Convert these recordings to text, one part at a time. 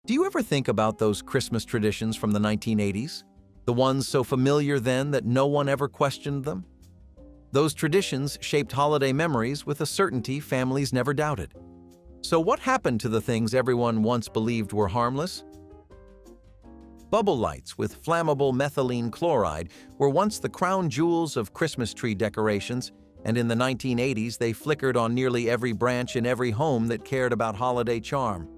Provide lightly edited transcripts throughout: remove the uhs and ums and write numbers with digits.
Do you ever think about those Christmas traditions from the 1980s? The ones so familiar then that no one ever questioned them? Those traditions shaped holiday memories with a certainty families never doubted. So what happened to the things everyone once believed were harmless? Bubble lights with flammable methylene chloride were once the crown jewels of Christmas tree decorations, and in the 1980s they flickered on nearly every branch in every home that cared about holiday charm.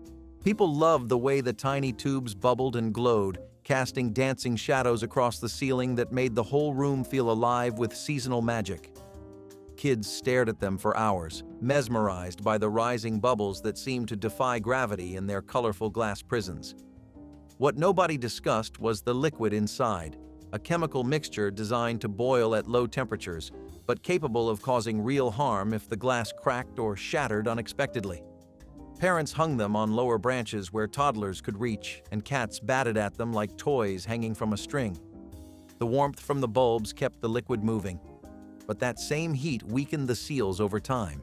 People loved the way the tiny tubes bubbled and glowed, casting dancing shadows across the ceiling that made the whole room feel alive with seasonal magic. Kids stared at them for hours, mesmerized by the rising bubbles that seemed to defy gravity in their colorful glass prisons. What nobody discussed was the liquid inside, a chemical mixture designed to boil at low temperatures, but capable of causing real harm if the glass cracked or shattered unexpectedly. Parents hung them on lower branches where toddlers could reach, and cats batted at them like toys hanging from a string. The warmth from the bulbs kept the liquid moving, but that same heat weakened the seals over time.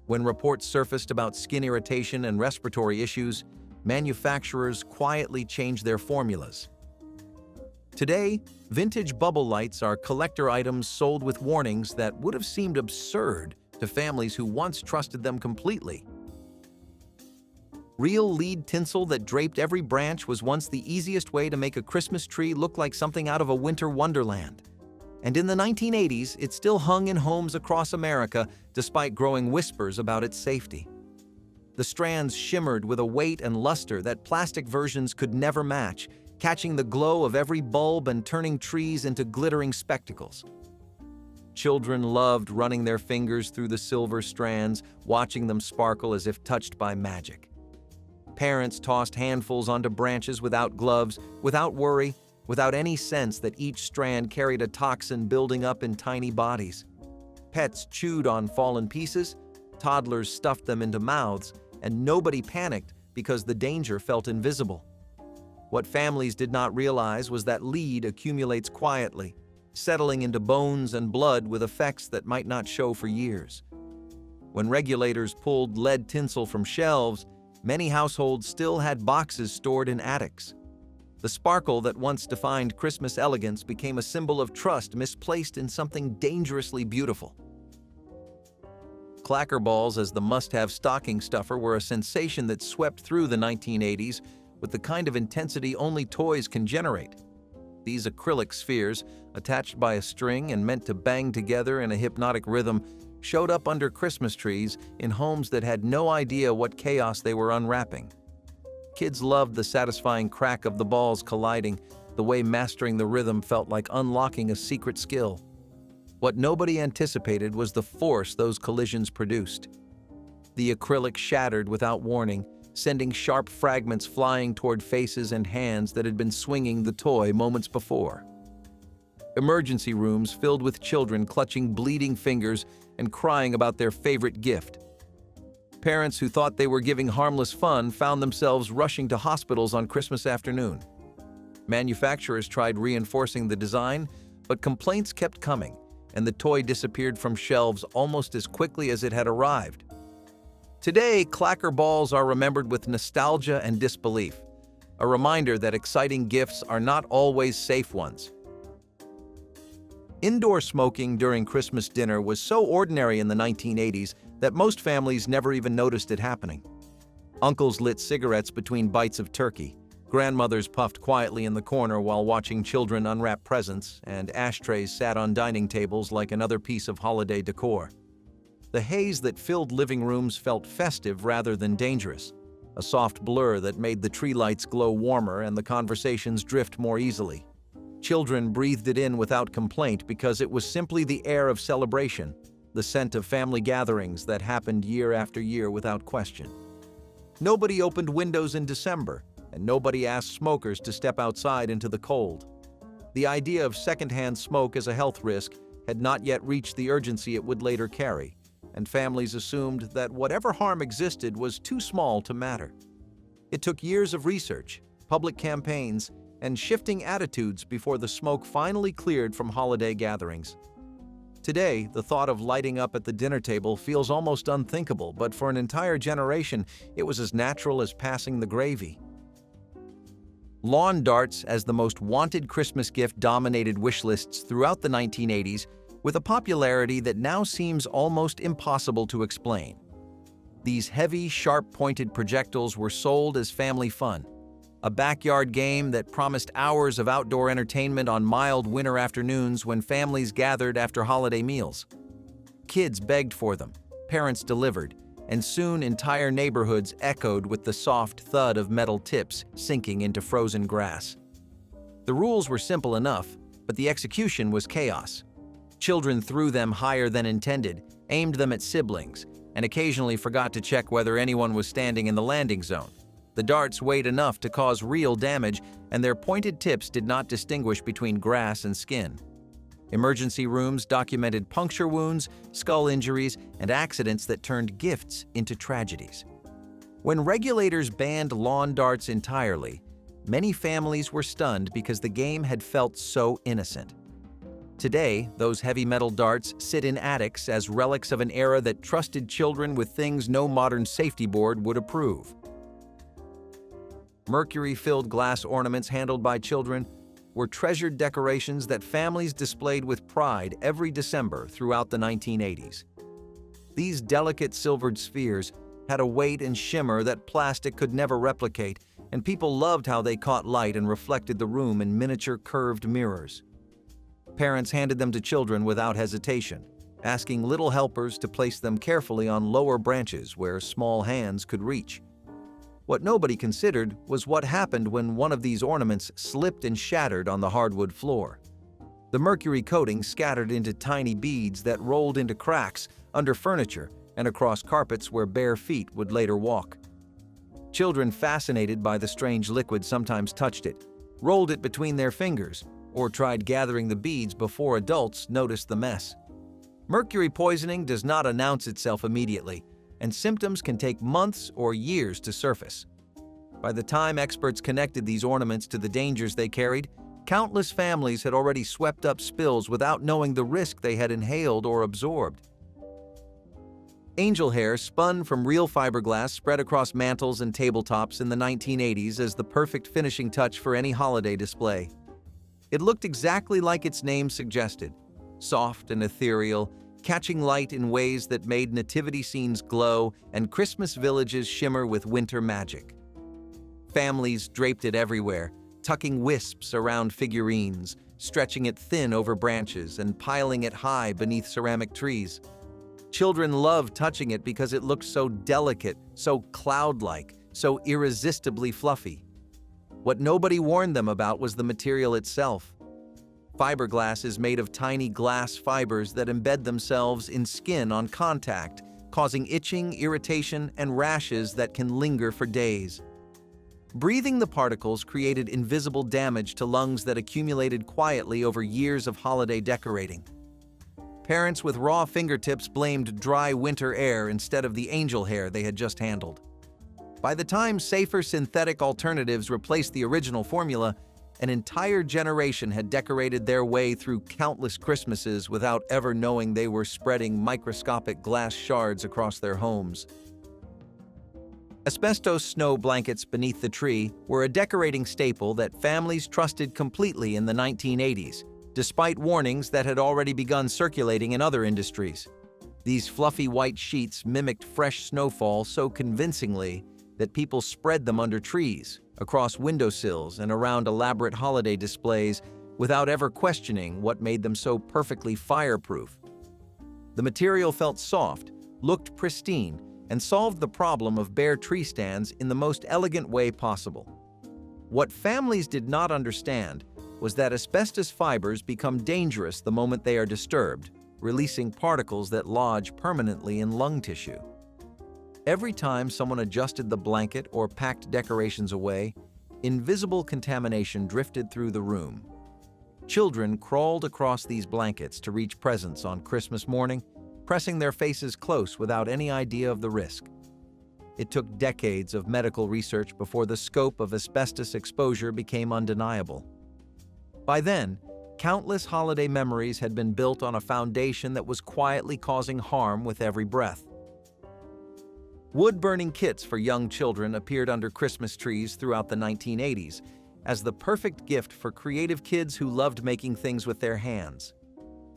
When reports surfaced about skin irritation and respiratory issues, manufacturers quietly changed their formulas. Today, vintage bubble lights are collector items sold with warnings that would have seemed absurd to families who once trusted them completely. Real lead tinsel that draped every branch was once the easiest way to make a Christmas tree look like something out of a winter wonderland. And in the 1980s, it still hung in homes across America despite growing whispers about its safety. The strands shimmered with a weight and luster that plastic versions could never match, catching the glow of every bulb and turning trees into glittering spectacles. Children loved running their fingers through the silver strands, watching them sparkle as if touched by magic. Parents tossed handfuls onto branches without gloves, without worry, without any sense that each strand carried a toxin building up in tiny bodies. Pets chewed on fallen pieces, toddlers stuffed them into mouths, and nobody panicked because the danger felt invisible. What families did not realize was that lead accumulates quietly, settling into bones and blood with effects that might not show for years. When regulators pulled lead tinsel from shelves, many households still had boxes stored in attics. The sparkle that once defined Christmas elegance became a symbol of trust misplaced in something dangerously beautiful. Clacker balls as the must-have stocking stuffer were a sensation that swept through the 1980s with the kind of intensity only toys can generate. These acrylic spheres, attached by a string and meant to bang together in a hypnotic rhythm, showed up under Christmas trees in homes that had no idea what chaos they were unwrapping. Kids loved the satisfying crack of the balls colliding, the way mastering the rhythm felt like unlocking a secret skill. What nobody anticipated was the force those collisions produced. The acrylic shattered without warning, sending sharp fragments flying toward faces and hands that had been swinging the toy moments before. Emergency rooms filled with children clutching bleeding fingers and crying about their favorite gift. Parents who thought they were giving harmless fun found themselves rushing to hospitals on Christmas afternoon. Manufacturers tried reinforcing the design, but complaints kept coming, and the toy disappeared from shelves almost as quickly as it had arrived. Today, clacker balls are remembered with nostalgia and disbelief, a reminder that exciting gifts are not always safe ones. Indoor smoking during Christmas dinner was so ordinary in the 1980s that most families never even noticed it happening. Uncles lit cigarettes between bites of turkey, grandmothers puffed quietly in the corner while watching children unwrap presents, and ashtrays sat on dining tables like another piece of holiday decor. The haze that filled living rooms felt festive rather than dangerous, a soft blur that made the tree lights glow warmer and the conversations drift more easily. Children breathed it in without complaint because it was simply the air of celebration, the scent of family gatherings that happened year after year without question. Nobody opened windows in December, and nobody asked smokers to step outside into the cold. The idea of secondhand smoke as a health risk had not yet reached the urgency it would later carry, and families assumed that whatever harm existed was too small to matter. It took years of research, public campaigns, and shifting attitudes before the smoke finally cleared from holiday gatherings. Today, the thought of lighting up at the dinner table feels almost unthinkable, but for an entire generation, it was as natural as passing the gravy. Lawn darts as the most wanted Christmas gift dominated wish lists throughout the 1980s with a popularity that now seems almost impossible to explain. These heavy, sharp-pointed projectiles were sold as family fun, a backyard game that promised hours of outdoor entertainment on mild winter afternoons when families gathered after holiday meals. Kids begged for them, parents delivered, and soon entire neighborhoods echoed with the soft thud of metal tips sinking into frozen grass. The rules were simple enough, but the execution was chaos. Children threw them higher than intended, aimed them at siblings, and occasionally forgot to check whether anyone was standing in the landing zone. The darts weighed enough to cause real damage, and their pointed tips did not distinguish between grass and skin. Emergency rooms documented puncture wounds, skull injuries, and accidents that turned gifts into tragedies. When regulators banned lawn darts entirely, many families were stunned because the game had felt so innocent. Today, those heavy metal darts sit in attics as relics of an era that trusted children with things no modern safety board would approve. Mercury-filled glass ornaments handled by children were treasured decorations that families displayed with pride every December throughout the 1980s. These delicate silvered spheres had a weight and shimmer that plastic could never replicate, and people loved how they caught light and reflected the room in miniature curved mirrors. Parents handed them to children without hesitation, asking little helpers to place them carefully on lower branches where small hands could reach. What nobody considered was what happened when one of these ornaments slipped and shattered on the hardwood floor. The mercury coating scattered into tiny beads that rolled into cracks under furniture and across carpets where bare feet would later walk. Children fascinated by the strange liquid sometimes touched it, rolled it between their fingers, or tried gathering the beads before adults noticed the mess. Mercury poisoning does not announce itself immediately, and symptoms can take months or years to surface. By the time experts connected these ornaments to the dangers they carried, countless families had already swept up spills without knowing the risk they had inhaled or absorbed. Angel hair spun from real fiberglass spread across mantels and tabletops in the 1980s as the perfect finishing touch for any holiday display. It looked exactly like its name suggested, soft and ethereal, catching light in ways that made nativity scenes glow and Christmas villages shimmer with winter magic. Families draped it everywhere, tucking wisps around figurines, stretching it thin over branches, and piling it high beneath ceramic trees. Children loved touching it because it looked so delicate, so cloud-like, so irresistibly fluffy. What nobody warned them about was the material itself. Fiberglass is made of tiny glass fibers that embed themselves in skin on contact, causing itching, irritation, and rashes that can linger for days. Breathing the particles created invisible damage to lungs that accumulated quietly over years of holiday decorating. Parents with raw fingertips blamed dry winter air instead of the angel hair they had just handled. By the time safer synthetic alternatives replaced the original formula, an entire generation had decorated their way through countless Christmases without ever knowing they were spreading microscopic glass shards across their homes. Asbestos snow blankets beneath the tree were a decorating staple that families trusted completely in the 1980s, despite warnings that had already begun circulating in other industries. These fluffy white sheets mimicked fresh snowfall so convincingly that people spread them under trees, across windowsills, and around elaborate holiday displays without ever questioning what made them so perfectly fireproof. The material felt soft, looked pristine, and solved the problem of bare tree stands in the most elegant way possible. What families did not understand was that asbestos fibers become dangerous the moment they are disturbed, releasing particles that lodge permanently in lung tissue. Every time someone adjusted the blanket or packed decorations away, invisible contamination drifted through the room. Children crawled across these blankets to reach presents on Christmas morning, pressing their faces close without any idea of the risk. It took decades of medical research before the scope of asbestos exposure became undeniable. By then, countless holiday memories had been built on a foundation that was quietly causing harm with every breath. Wood-burning kits for young children appeared under Christmas trees throughout the 1980s, as the perfect gift for creative kids who loved making things with their hands.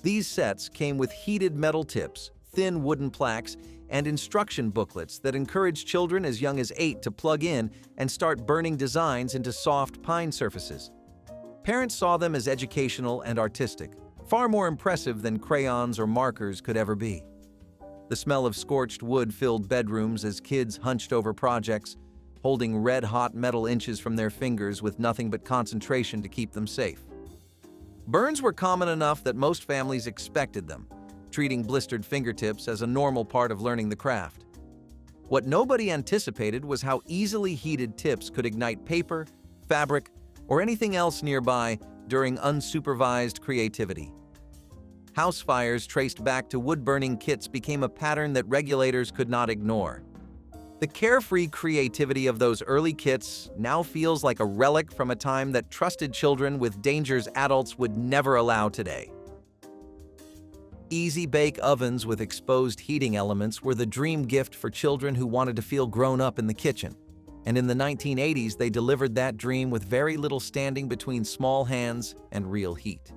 These sets came with heated metal tips, thin wooden plaques, and instruction booklets that encouraged children as young as 8 to plug in and start burning designs into soft pine surfaces. Parents saw them as educational and artistic, far more impressive than crayons or markers could ever be. The smell of scorched wood filled bedrooms as kids hunched over projects, holding red-hot metal inches from their fingers with nothing but concentration to keep them safe. Burns were common enough that most families expected them, treating blistered fingertips as a normal part of learning the craft. What nobody anticipated was how easily heated tips could ignite paper, fabric, or anything else nearby during unsupervised creativity. House fires traced back to wood-burning kits became a pattern that regulators could not ignore. The carefree creativity of those early kits now feels like a relic from a time that trusted children with dangers adults would never allow today. Easy-bake ovens with exposed heating elements were the dream gift for children who wanted to feel grown up in the kitchen. And in the 1980s, they delivered that dream with very little standing between small hands and real heat.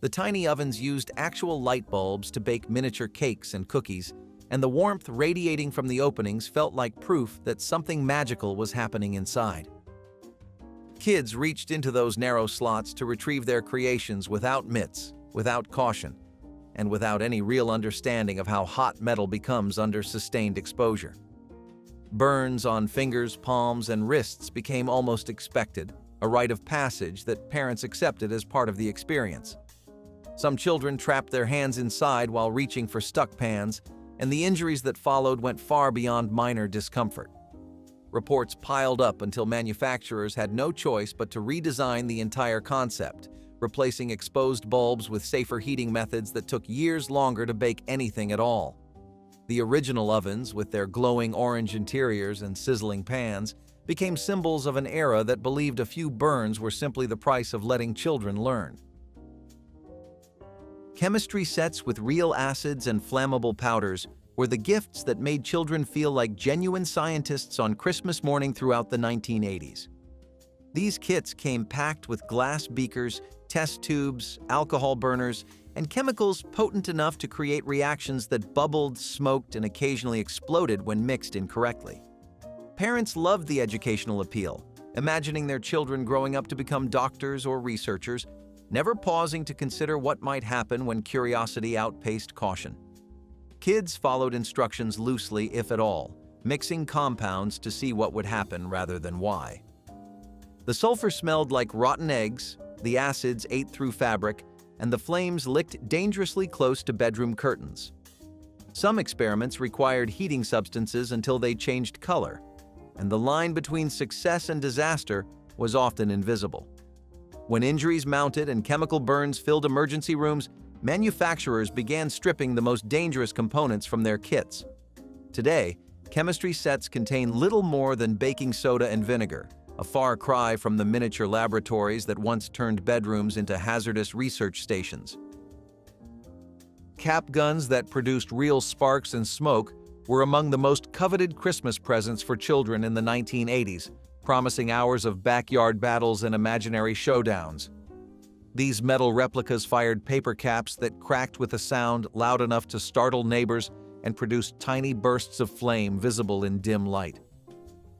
The tiny ovens used actual light bulbs to bake miniature cakes and cookies, and the warmth radiating from the openings felt like proof that something magical was happening inside. Kids reached into those narrow slots to retrieve their creations without mitts, without caution, and without any real understanding of how hot metal becomes under sustained exposure. Burns on fingers, palms, and wrists became almost expected, a rite of passage that parents accepted as part of the experience. Some children trapped their hands inside while reaching for stuck pans, and the injuries that followed went far beyond minor discomfort. Reports piled up until manufacturers had no choice but to redesign the entire concept, replacing exposed bulbs with safer heating methods that took years longer to bake anything at all. The original ovens, with their glowing orange interiors and sizzling pans, became symbols of an era that believed a few burns were simply the price of letting children learn. Chemistry sets with real acids and flammable powders were the gifts that made children feel like genuine scientists on Christmas morning throughout the 1980s. These kits came packed with glass beakers, test tubes, alcohol burners, and chemicals potent enough to create reactions that bubbled, smoked, and occasionally exploded when mixed incorrectly. Parents loved the educational appeal, imagining their children growing up to become doctors or researchers, never pausing to consider what might happen when curiosity outpaced caution. Kids followed instructions loosely, if at all, mixing compounds to see what would happen rather than why. The sulfur smelled like rotten eggs, the acids ate through fabric, and the flames licked dangerously close to bedroom curtains. Some experiments required heating substances until they changed color, and the line between success and disaster was often invisible. When injuries mounted and chemical burns filled emergency rooms, manufacturers began stripping the most dangerous components from their kits. Today, chemistry sets contain little more than baking soda and vinegar, a far cry from the miniature laboratories that once turned bedrooms into hazardous research stations. Cap guns that produced real sparks and smoke were among the most coveted Christmas presents for children in the 1980s, promising hours of backyard battles and imaginary showdowns. These metal replicas fired paper caps that cracked with a sound loud enough to startle neighbors and produced tiny bursts of flame visible in dim light.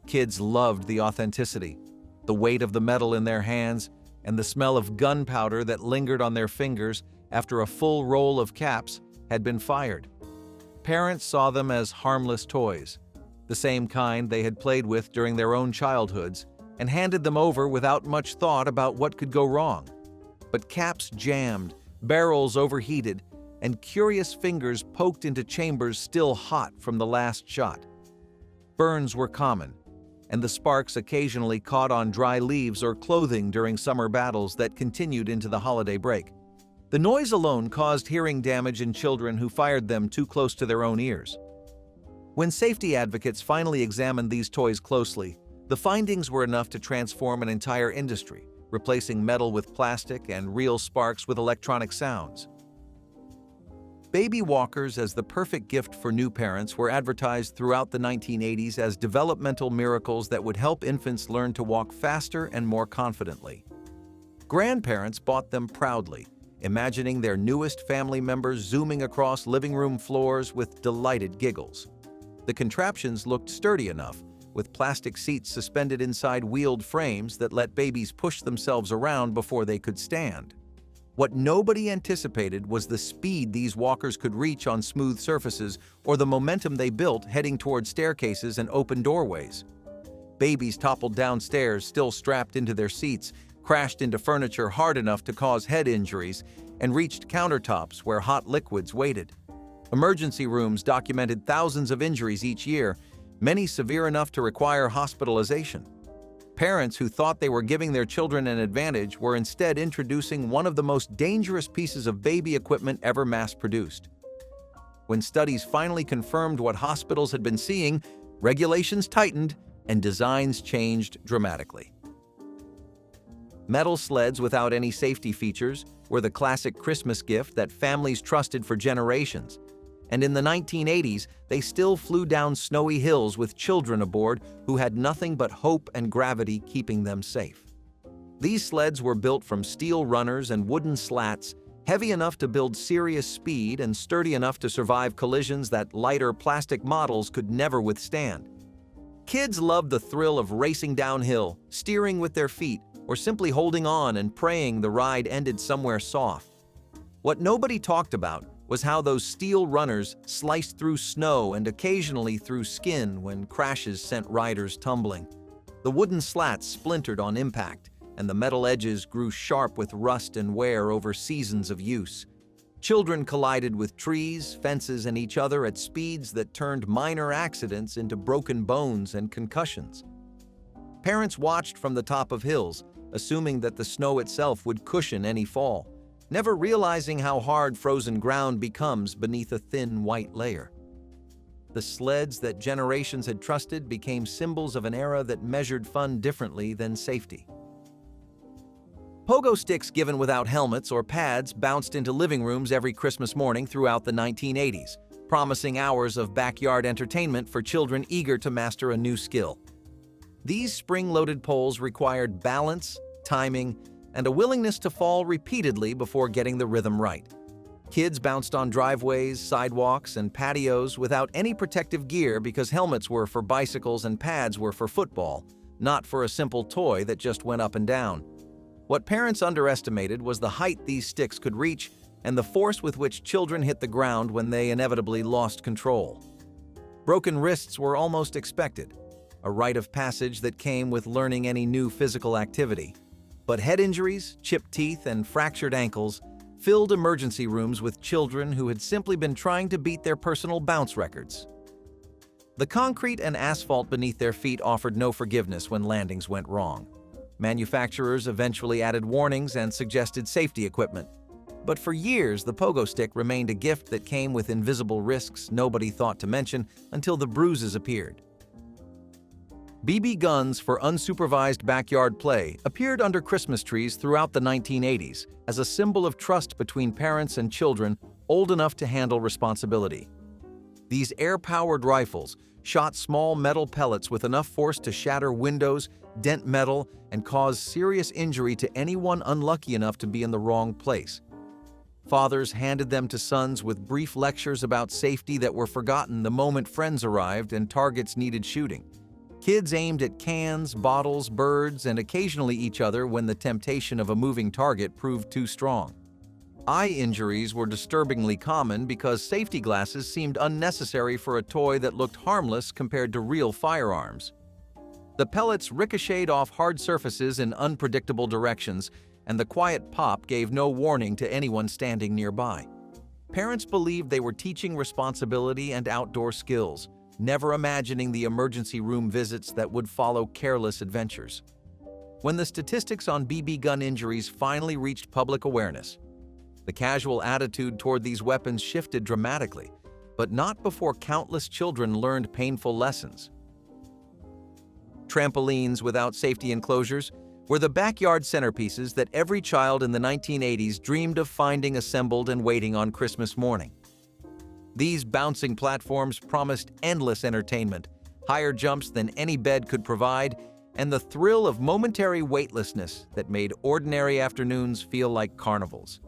Kids loved the authenticity, the weight of the metal in their hands, and the smell of gunpowder that lingered on their fingers after a full roll of caps had been fired. Parents saw them as harmless toys, the same kind they had played with during their own childhoods, and handed them over without much thought about what could go wrong. But caps jammed, barrels overheated, and curious fingers poked into chambers still hot from the last shot. Burns were common, and the sparks occasionally caught on dry leaves or clothing during summer battles that continued into the holiday break. The noise alone caused hearing damage in children who fired them too close to their own ears. When safety advocates finally examined these toys closely, the findings were enough to transform an entire industry, replacing metal with plastic and real sparks with electronic sounds. Baby walkers as the perfect gift for new parents were advertised throughout the 1980s as developmental miracles that would help infants learn to walk faster and more confidently. Grandparents bought them proudly, imagining their newest family members zooming across living room floors with delighted giggles. The contraptions looked sturdy enough, with plastic seats suspended inside wheeled frames that let babies push themselves around before they could stand. What nobody anticipated was the speed these walkers could reach on smooth surfaces or the momentum they built heading toward staircases and open doorways. Babies toppled downstairs, still strapped into their seats, crashed into furniture hard enough to cause head injuries, and reached countertops where hot liquids waited. Emergency rooms documented thousands of injuries each year, many severe enough to require hospitalization. Parents who thought they were giving their children an advantage were instead introducing one of the most dangerous pieces of baby equipment ever mass-produced. When studies finally confirmed what hospitals had been seeing, regulations tightened and designs changed dramatically. Metal sleds without any safety features were the classic Christmas gift that families trusted for generations. And in the 1980s, they still flew down snowy hills with children aboard who had nothing but hope and gravity keeping them safe. These sleds were built from steel runners and wooden slats, heavy enough to build serious speed and sturdy enough to survive collisions that lighter plastic models could never withstand. Kids loved the thrill of racing downhill, steering with their feet, or simply holding on and praying the ride ended somewhere soft. What nobody talked about was how those steel runners sliced through snow and occasionally through skin when crashes sent riders tumbling. The wooden slats splintered on impact, and the metal edges grew sharp with rust and wear over seasons of use. Children collided with trees, fences, and each other at speeds that turned minor accidents into broken bones and concussions. Parents watched from the top of hills, assuming that the snow itself would cushion any fall, never realizing how hard frozen ground becomes beneath a thin white layer. The sleds that generations had trusted became symbols of an era that measured fun differently than safety. Pogo sticks given without helmets or pads bounced into living rooms every Christmas morning throughout the 1980s, promising hours of backyard entertainment for children eager to master a new skill. These spring-loaded poles required balance, timing, and a willingness to fall repeatedly before getting the rhythm right. Kids bounced on driveways, sidewalks, and patios without any protective gear because helmets were for bicycles and pads were for football, not for a simple toy that just went up and down. What parents underestimated was the height these sticks could reach and the force with which children hit the ground when they inevitably lost control. Broken wrists were almost expected, a rite of passage that came with learning any new physical activity. But head injuries, chipped teeth, and fractured ankles filled emergency rooms with children who had simply been trying to beat their personal bounce records. The concrete and asphalt beneath their feet offered no forgiveness when landings went wrong. Manufacturers eventually added warnings and suggested safety equipment. But for years, the pogo stick remained a gift that came with invisible risks nobody thought to mention until the bruises appeared. BB guns for unsupervised backyard play appeared under Christmas trees throughout the 1980s as a symbol of trust between parents and children old enough to handle responsibility. These air-powered rifles shot small metal pellets with enough force to shatter windows, dent metal, and cause serious injury to anyone unlucky enough to be in the wrong place. Fathers handed them to sons with brief lectures about safety that were forgotten the moment friends arrived and targets needed shooting. Kids aimed at cans, bottles, birds, and occasionally each other when the temptation of a moving target proved too strong. Eye injuries were disturbingly common because safety glasses seemed unnecessary for a toy that looked harmless compared to real firearms. The pellets ricocheted off hard surfaces in unpredictable directions, and the quiet pop gave no warning to anyone standing nearby. Parents believed they were teaching responsibility and outdoor skills, never imagining the emergency room visits that would follow careless adventures. When the statistics on BB gun injuries finally reached public awareness, the casual attitude toward these weapons shifted dramatically, but not before countless children learned painful lessons. Trampolines without safety enclosures were the backyard centerpieces that every child in the 1980s dreamed of finding assembled and waiting on Christmas morning. These bouncing platforms promised endless entertainment, higher jumps than any bed could provide, and the thrill of momentary weightlessness that made ordinary afternoons feel like carnivals.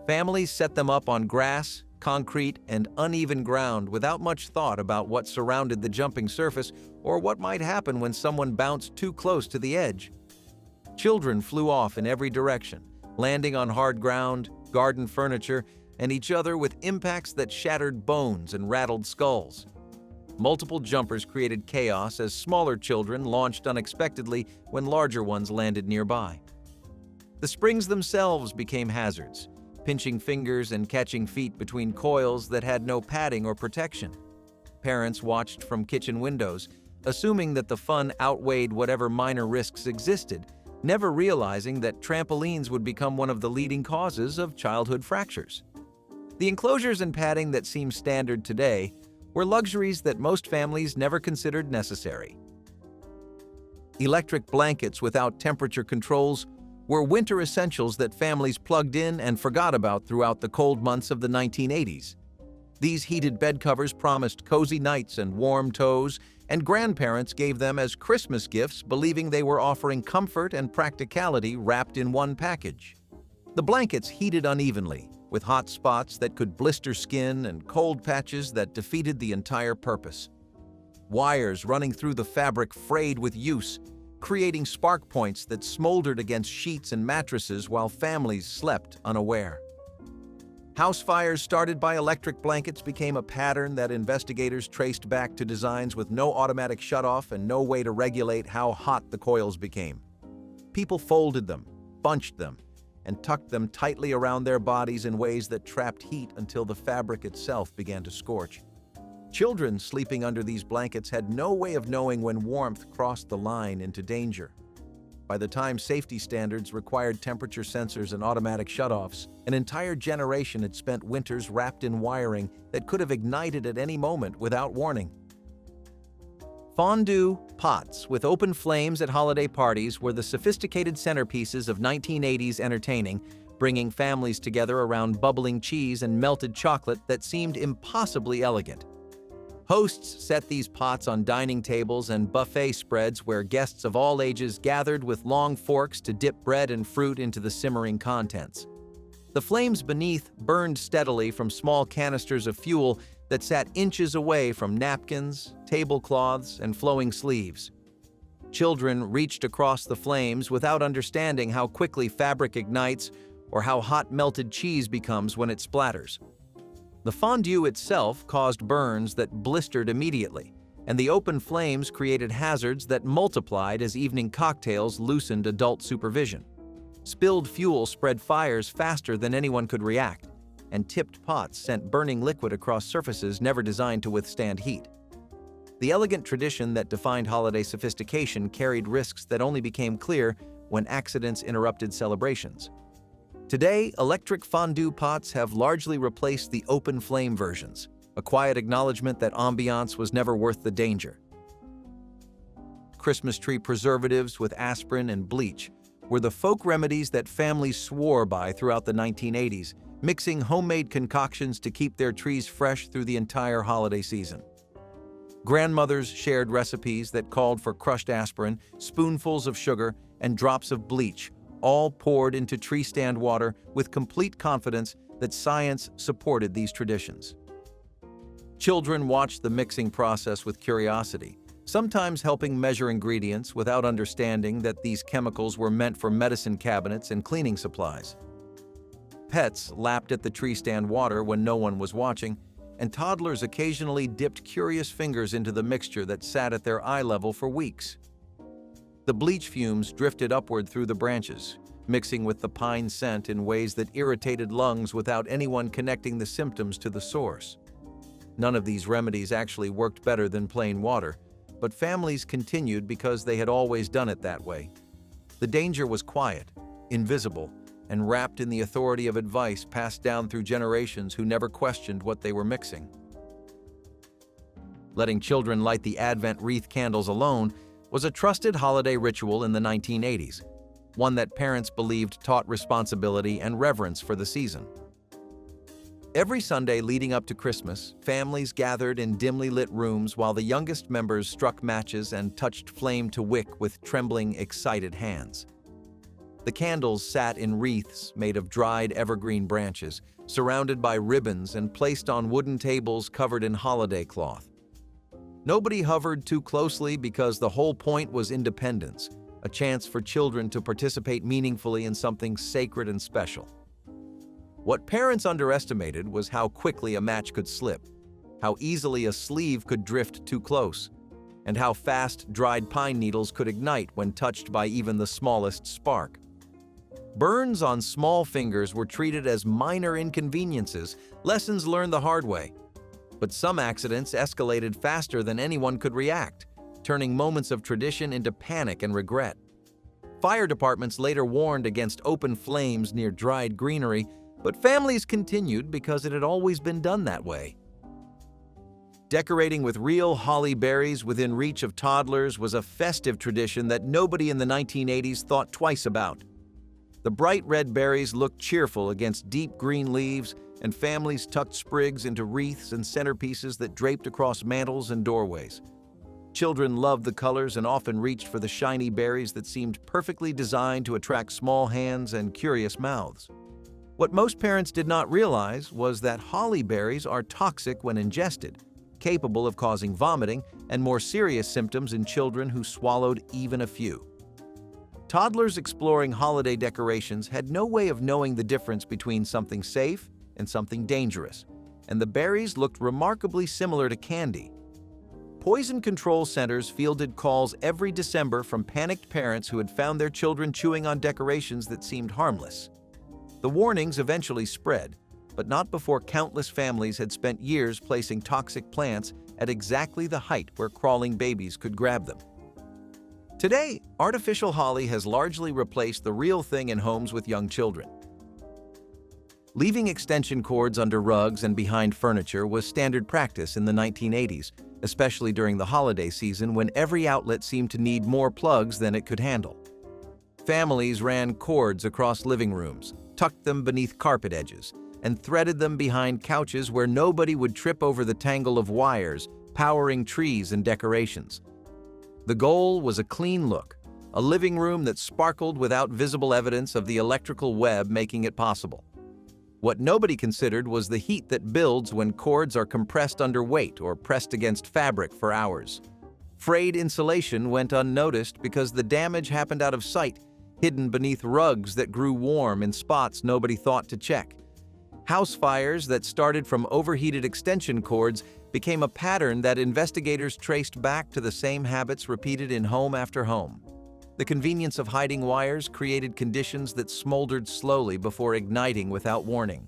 Families set them up on grass, concrete, and uneven ground without much thought about what surrounded the jumping surface or what might happen when someone bounced too close to the edge. Children flew off in every direction, landing on hard ground, garden furniture, and each other with impacts that shattered bones and rattled skulls. Multiple jumpers created chaos as smaller children launched unexpectedly when larger ones landed nearby. The springs themselves became hazards, pinching fingers and catching feet between coils that had no padding or protection. Parents watched from kitchen windows, assuming that the fun outweighed whatever minor risks existed, never realizing that trampolines would become one of the leading causes of childhood fractures. The enclosures and padding that seem standard today were luxuries that most families never considered necessary. Electric blankets without temperature controls were winter essentials that families plugged in and forgot about throughout the cold months of the 1980s. These heated bed covers promised cozy nights and warm toes, and grandparents gave them as Christmas gifts, believing they were offering comfort and practicality wrapped in one package. The blankets heated unevenly, with hot spots that could blister skin and cold patches that defeated the entire purpose. Wires running through the fabric frayed with use, creating spark points that smoldered against sheets and mattresses while families slept unaware. House fires started by electric blankets became a pattern that investigators traced back to designs with no automatic shutoff and no way to regulate how hot the coils became. People folded them, bunched them, and tucked them tightly around their bodies in ways that trapped heat until the fabric itself began to scorch. Children sleeping under these blankets had no way of knowing when warmth crossed the line into danger. By the time safety standards required temperature sensors and automatic shutoffs, an entire generation had spent winters wrapped in wiring that could have ignited at any moment without warning. Fondue pots with open flames at holiday parties were the sophisticated centerpieces of 1980s entertaining, bringing families together around bubbling cheese and melted chocolate that seemed impossibly elegant. Hosts set these pots on dining tables and buffet spreads where guests of all ages gathered with long forks to dip bread and fruit into the simmering contents. The flames beneath burned steadily from small canisters of fuel that sat inches away from napkins, tablecloths, and flowing sleeves. Children reached across the flames without understanding how quickly fabric ignites or how hot melted cheese becomes when it splatters. The fondue itself caused burns that blistered immediately, and the open flames created hazards that multiplied as evening cocktails loosened adult supervision. Spilled fuel spread fires faster than anyone could react, and tipped pots sent burning liquid across surfaces never designed to withstand heat. The elegant tradition that defined holiday sophistication carried risks that only became clear when accidents interrupted celebrations. Today, electric fondue pots have largely replaced the open flame versions, a quiet acknowledgement that ambiance was never worth the danger. Christmas tree preservatives with aspirin and bleach were the folk remedies that families swore by throughout the 1980s, mixing homemade concoctions to keep their trees fresh through the entire holiday season. Grandmothers shared recipes that called for crushed aspirin, spoonfuls of sugar, and drops of bleach, all poured into tree stand water with complete confidence that science supported these traditions. Children watched the mixing process with curiosity, sometimes helping measure ingredients without understanding that these chemicals were meant for medicine cabinets and cleaning supplies. Pets lapped at the tree stand water when no one was watching, and toddlers occasionally dipped curious fingers into the mixture that sat at their eye level for weeks. The bleach fumes drifted upward through the branches, mixing with the pine scent in ways that irritated lungs without anyone connecting the symptoms to the source. None of these remedies actually worked better than plain water, but families continued because they had always done it that way. The danger was quiet, invisible, and wrapped in the authority of advice passed down through generations who never questioned what they were mixing. Letting children light the Advent wreath candles alone was a trusted holiday ritual in the 1980s, one that parents believed taught responsibility and reverence for the season. Every Sunday leading up to Christmas, families gathered in dimly lit rooms while the youngest members struck matches and touched flame to wick with trembling, excited hands. The candles sat in wreaths made of dried evergreen branches, surrounded by ribbons and placed on wooden tables covered in holiday cloth. Nobody hovered too closely because the whole point was independence, a chance for children to participate meaningfully in something sacred and special. What parents underestimated was how quickly a match could slip, how easily a sleeve could drift too close, and how fast dried pine needles could ignite when touched by even the smallest spark. Burns on small fingers were treated as minor inconveniences, lessons learned the hard way. But some accidents escalated faster than anyone could react, turning moments of tradition into panic and regret. Fire departments later warned against open flames near dried greenery, but families continued because it had always been done that way. Decorating with real holly berries within reach of toddlers was a festive tradition that nobody in the 1980s thought twice about. The bright red berries looked cheerful against deep green leaves, and families tucked sprigs into wreaths and centerpieces that draped across mantels and doorways. Children loved the colors and often reached for the shiny berries that seemed perfectly designed to attract small hands and curious mouths. What most parents did not realize was that holly berries are toxic when ingested, capable of causing vomiting and more serious symptoms in children who swallowed even a few. Toddlers exploring holiday decorations had no way of knowing the difference between something safe and something dangerous, and the berries looked remarkably similar to candy. Poison control centers fielded calls every December from panicked parents who had found their children chewing on decorations that seemed harmless. The warnings eventually spread, but not before countless families had spent years placing toxic plants at exactly the height where crawling babies could grab them. Today, artificial holly has largely replaced the real thing in homes with young children. Leaving extension cords under rugs and behind furniture was standard practice in the 1980s, especially during the holiday season when every outlet seemed to need more plugs than it could handle. Families ran cords across living rooms, tucked them beneath carpet edges, and threaded them behind couches where nobody would trip over the tangle of wires, powering trees and decorations. The goal was a clean look, a living room that sparkled without visible evidence of the electrical web making it possible. What nobody considered was the heat that builds when cords are compressed under weight or pressed against fabric for hours. Frayed insulation went unnoticed because the damage happened out of sight, hidden beneath rugs that grew warm in spots nobody thought to check. House fires that started from overheated extension cords became a pattern that investigators traced back to the same habits repeated in home after home. The convenience of hiding wires created conditions that smoldered slowly before igniting without warning.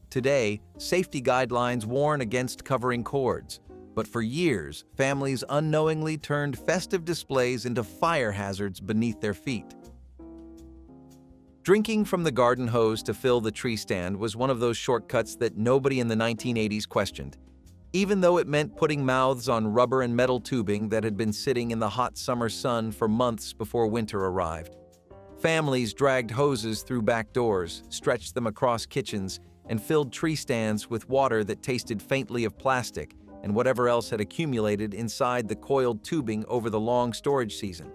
Today, safety guidelines warn against covering cords, but for years, families unknowingly turned festive displays into fire hazards beneath their feet. Drinking from the garden hose to fill the tree stand was one of those shortcuts that nobody in the 1980s questioned, even though it meant putting mouths on rubber and metal tubing that had been sitting in the hot summer sun for months before winter arrived. Families dragged hoses through back doors, stretched them across kitchens, and filled tree stands with water that tasted faintly of plastic and whatever else had accumulated inside the coiled tubing over the long storage season.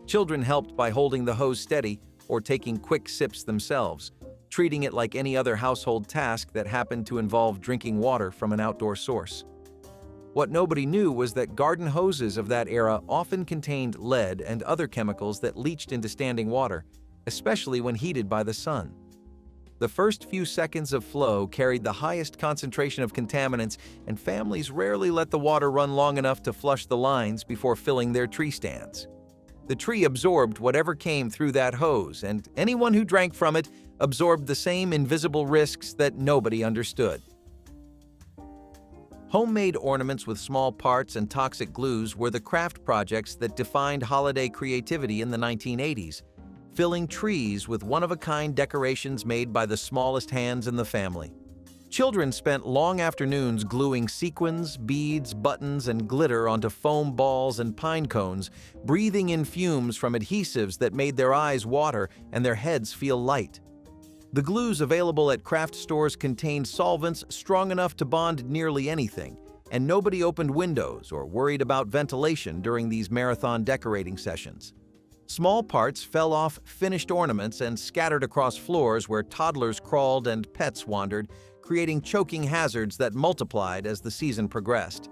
Children helped by holding the hose steady or taking quick sips themselves, treating it like any other household task that happened to involve drinking water from an outdoor source. What nobody knew was that garden hoses of that era often contained lead and other chemicals that leached into standing water, especially when heated by the sun. The first few seconds of flow carried the highest concentration of contaminants, and families rarely let the water run long enough to flush the lines before filling their tree stands. The tree absorbed whatever came through that hose, and anyone who drank from it absorbed the same invisible risks that nobody understood. Homemade ornaments with small parts and toxic glues were the craft projects that defined holiday creativity in the 1980s, filling trees with one-of-a-kind decorations made by the smallest hands in the family. Children spent long afternoons gluing sequins, beads, buttons, and glitter onto foam balls and pine cones, breathing in fumes from adhesives that made their eyes water and their heads feel light. The glues available at craft stores contained solvents strong enough to bond nearly anything, and nobody opened windows or worried about ventilation during these marathon decorating sessions. Small parts fell off finished ornaments and scattered across floors where toddlers crawled and pets wandered, creating choking hazards that multiplied as the season progressed.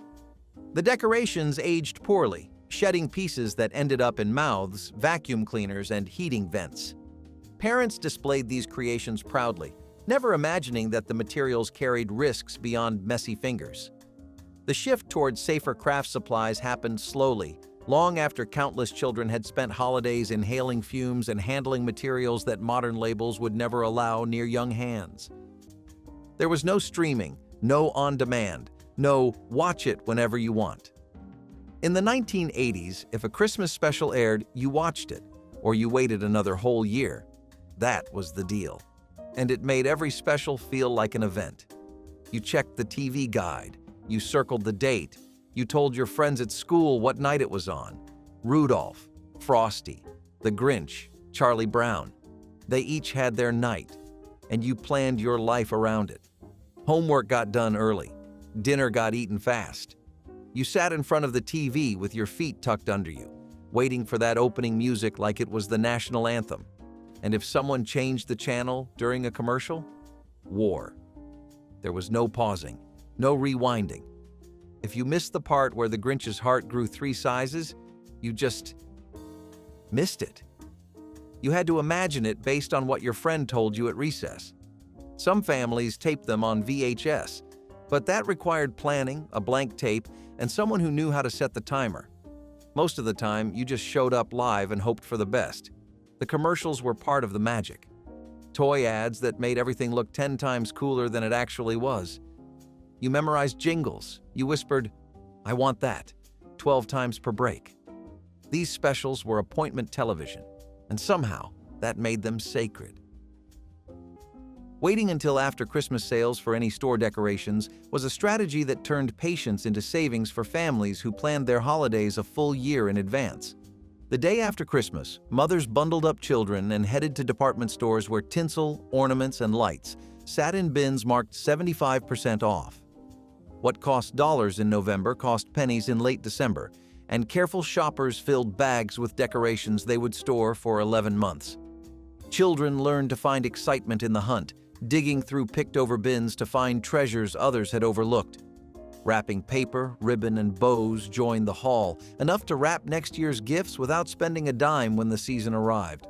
The decorations aged poorly, shedding pieces that ended up in mouths, vacuum cleaners, and heating vents. Parents displayed these creations proudly, never imagining that the materials carried risks beyond messy fingers. The shift towards safer craft supplies happened slowly, long after countless children had spent holidays inhaling fumes and handling materials that modern labels would never allow near young hands. There was no streaming, no on-demand, no watch it whenever you want. In the 1980s, if a Christmas special aired, you watched it, or you waited another whole year. That was the deal. And it made every special feel like an event. You checked the TV guide, you circled the date, you told your friends at school what night it was on. Rudolph, Frosty, The Grinch, Charlie Brown. They each had their night, and you planned your life around it. Homework got done early. Dinner got eaten fast. You sat in front of the TV with your feet tucked under you, waiting for that opening music like it was the national anthem. And if someone changed the channel during a commercial, war. There was no pausing, no rewinding. If you missed the part where the Grinch's heart grew 3 sizes, you just missed it. You had to imagine it based on what your friend told you at recess. Some families taped them on VHS, but that required planning, a blank tape, and someone who knew how to set the timer. Most of the time, you just showed up live and hoped for the best. The commercials were part of the magic. Toy ads that made everything look 10 times cooler than it actually was. You memorized jingles. You whispered, "I want that," 12 times per break. These specials were appointment television, and somehow that made them sacred. Waiting until after Christmas sales for any store decorations was a strategy that turned patience into savings for families who planned their holidays a full year in advance. The day after Christmas, mothers bundled up children and headed to department stores where tinsel, ornaments, and lights sat in bins marked 75% off. What cost dollars in November cost pennies in late December, and careful shoppers filled bags with decorations they would store for 11 months. Children learned to find excitement in the hunt, digging through picked-over bins to find treasures others had overlooked. Wrapping paper, ribbon, and bows joined the haul, enough to wrap next year's gifts without spending a dime when the season arrived.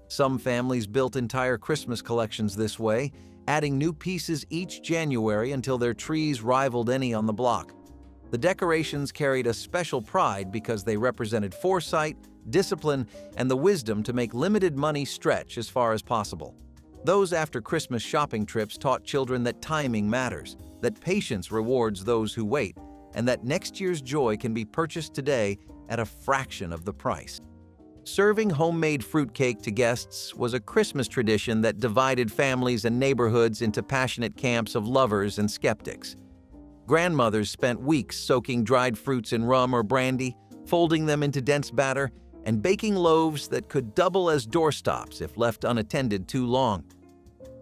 Some families built entire Christmas collections this way, adding new pieces each January until their trees rivaled any on the block. The decorations carried a special pride because they represented foresight, discipline, and the wisdom to make limited money stretch as far as possible. Those after Christmas shopping trips taught children that timing matters, that patience rewards those who wait, and that next year's joy can be purchased today at a fraction of the price. Serving homemade fruitcake to guests was a Christmas tradition that divided families and neighborhoods into passionate camps of lovers and skeptics. Grandmothers spent weeks soaking dried fruits in rum or brandy, folding them into dense batter, and baking loaves that could double as doorstops if left unattended too long.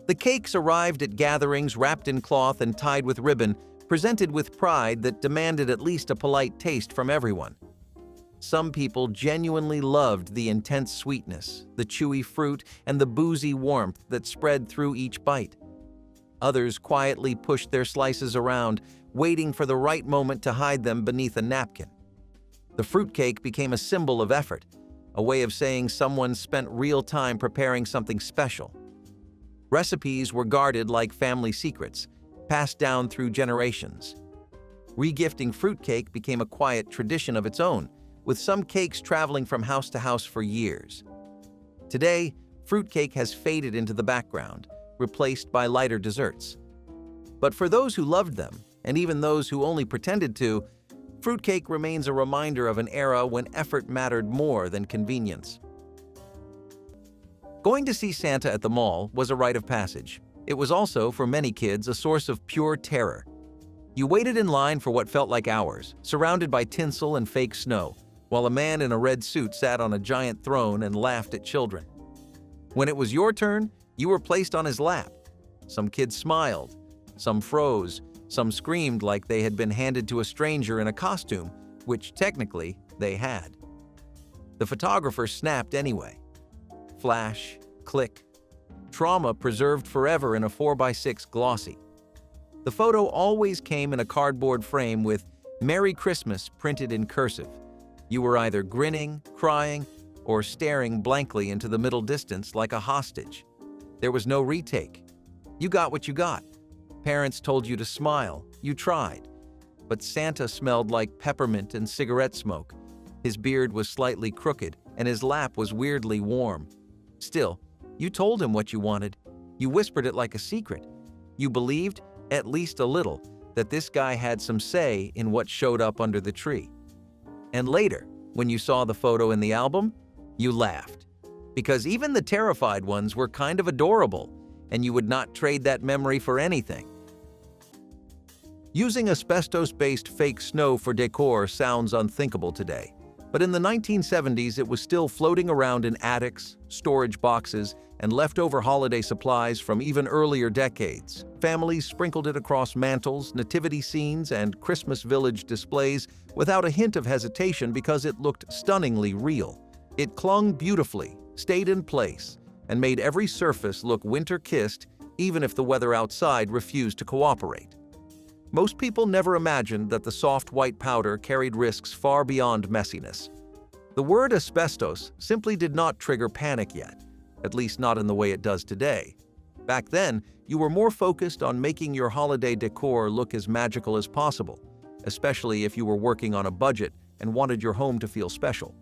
The cakes arrived at gatherings wrapped in cloth and tied with ribbon, presented with pride that demanded at least a polite taste from everyone. Some people genuinely loved the intense sweetness, the chewy fruit, and the boozy warmth that spread through each bite. Others quietly pushed their slices around, waiting for the right moment to hide them beneath a napkin. The fruitcake became a symbol of effort, a way of saying someone spent real time preparing something special. Recipes were guarded like family secrets, passed down through generations. Regifting fruitcake became a quiet tradition of its own, with some cakes traveling from house to house for years. Today, fruitcake has faded into the background, replaced by lighter desserts. But for those who loved them, and even those who only pretended to, fruitcake remains a reminder of an era when effort mattered more than convenience. Going to see Santa at the mall was a rite of passage. It was also, for many kids, a source of pure terror. You waited in line for what felt like hours, surrounded by tinsel and fake snow, while a man in a red suit sat on a giant throne and laughed at children. When it was your turn, You were placed on his lap. Some kids smiled, some froze, some screamed like they had been handed to a stranger in a costume, which technically they had. The photographer snapped anyway. Flash, click. Trauma preserved forever in a 4x6 glossy. The photo always came in a cardboard frame with "Merry Christmas" printed in cursive. You were either grinning, crying, or staring blankly into the middle distance like a hostage. There was no retake. You got what you got. Parents told you to smile. You tried. But Santa smelled like peppermint and cigarette smoke. His beard was slightly crooked, and his lap was weirdly warm. Still, you told him what you wanted. You whispered it like a secret. You believed, at least a little, that this guy had some say in what showed up under the tree. And later, when you saw the photo in the album, you laughed. Because even the terrified ones were kind of adorable, and you would not trade that memory for anything. Using asbestos-based fake snow for decor sounds unthinkable today. But in the 1970s, it was still floating around in attics, storage boxes, and leftover holiday supplies from even earlier decades. Families sprinkled it across mantels, nativity scenes, and Christmas village displays without a hint of hesitation because it looked stunningly real. It clung beautifully, stayed in place, and made every surface look winter-kissed, even if the weather outside refused to cooperate. Most people never imagined that the soft white powder carried risks far beyond messiness. The word asbestos simply did not trigger panic yet, at least not in the way it does today. Back then, you were more focused on making your holiday decor look as magical as possible, especially if you were working on a budget and wanted your home to feel special.